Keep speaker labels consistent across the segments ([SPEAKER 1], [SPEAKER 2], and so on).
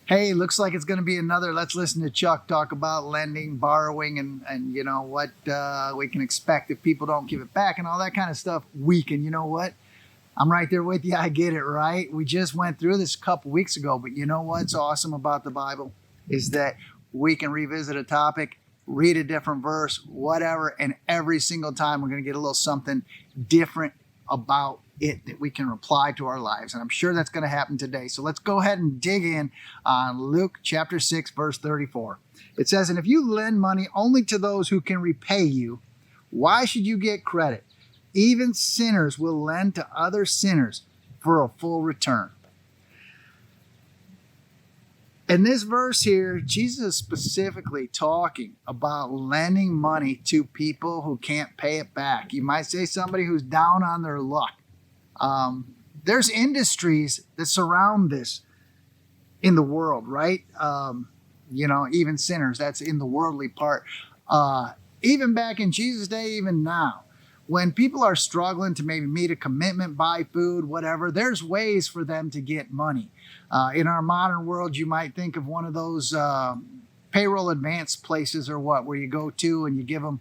[SPEAKER 1] Hey, looks like it's going to be another. Let's listen to Chuck talk about lending, borrowing, and you know what we can expect if people don't give it back and all that kind of stuff. You know what? I'm right there with you. I get it, right? We just went through this a couple weeks ago, but you know what's awesome about the Bible is that we can revisit a topic, read a different verse, whatever, and every single time we're going to get a little something different about it that we can apply to our lives. And I'm sure that's going to happen today. So let's go ahead and dig in on Luke chapter 6, verse 34. It says, "And if you lend money only to those who can repay you, why should you get credit? Even sinners will lend to other sinners for a full return." In this verse here, Jesus is specifically talking about lending money to people who can't pay it back. You might say somebody who's down on their luck. There's industries that surround this in the world, right? Even sinners, that's in the worldly part. Even back in Jesus' day, even now, when people are struggling to maybe meet a commitment, buy food, whatever, there's ways for them to get money. In our modern world, you might think of one of those payroll advance places or what, where you go to and you give them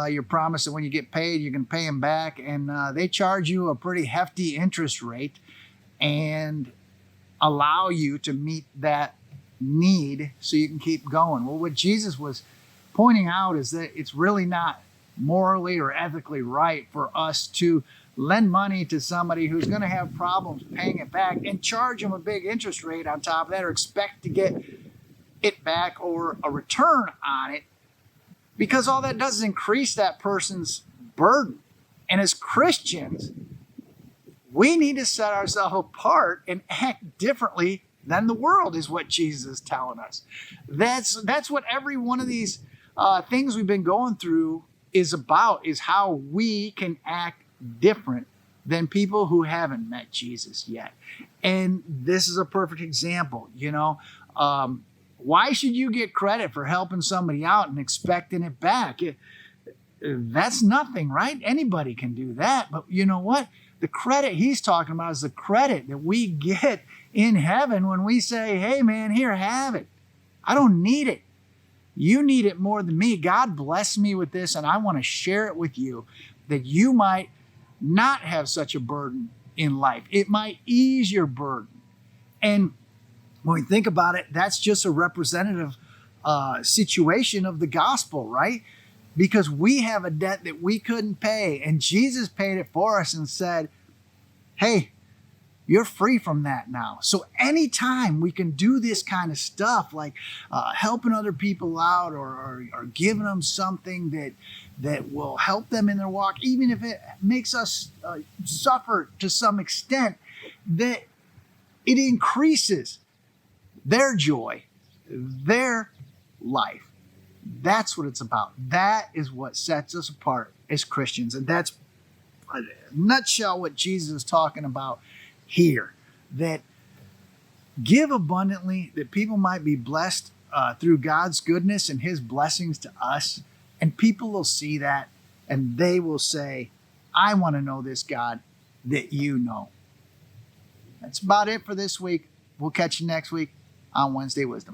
[SPEAKER 1] your promise that when you get paid, you can pay them back. And they charge you a pretty hefty interest rate and allow you to meet that need so you can keep going. Well, what Jesus was pointing out is that it's really not morally or ethically right for us to lend money to somebody who's going to have problems paying it back and charge them a big interest rate on top of that, or expect to get it back or a return on it, because all that does is increase that person's burden. And as Christians, we need to set ourselves apart and act differently than the world, is what Jesus is telling us. That's what every one of these things we've been going through is about, is how we can act different than people who haven't met Jesus yet. And this is a perfect example. Why should you get credit for helping somebody out and expecting it back? That's nothing, right? Anybody can do that. But you know what? The credit he's talking about is the credit that we get in heaven when we say, "Hey man, here, have it. I don't need it. You need it more than me. God bless me with this, and I want to share it with you, that you might not have such a burden in life. It might ease your burden." And when we think about it, that's just a representative situation of the gospel, right? Because we have a debt that we couldn't pay, and Jesus paid it for us and said, "Hey, you're free from that now." So anytime we can do this kind of stuff, like helping other people out or giving them something that will help them in their walk, even if it makes us suffer to some extent, that it increases their joy, their life. That's what it's about. That is what sets us apart as Christians. And that's, in a nutshell, what Jesus is talking about here. That give abundantly, that people might be blessed through God's goodness and his blessings to us. And people will see that and they will say, "I want to know this God that you know." That's about it for this week. We'll catch you next week on Wednesday Wisdom.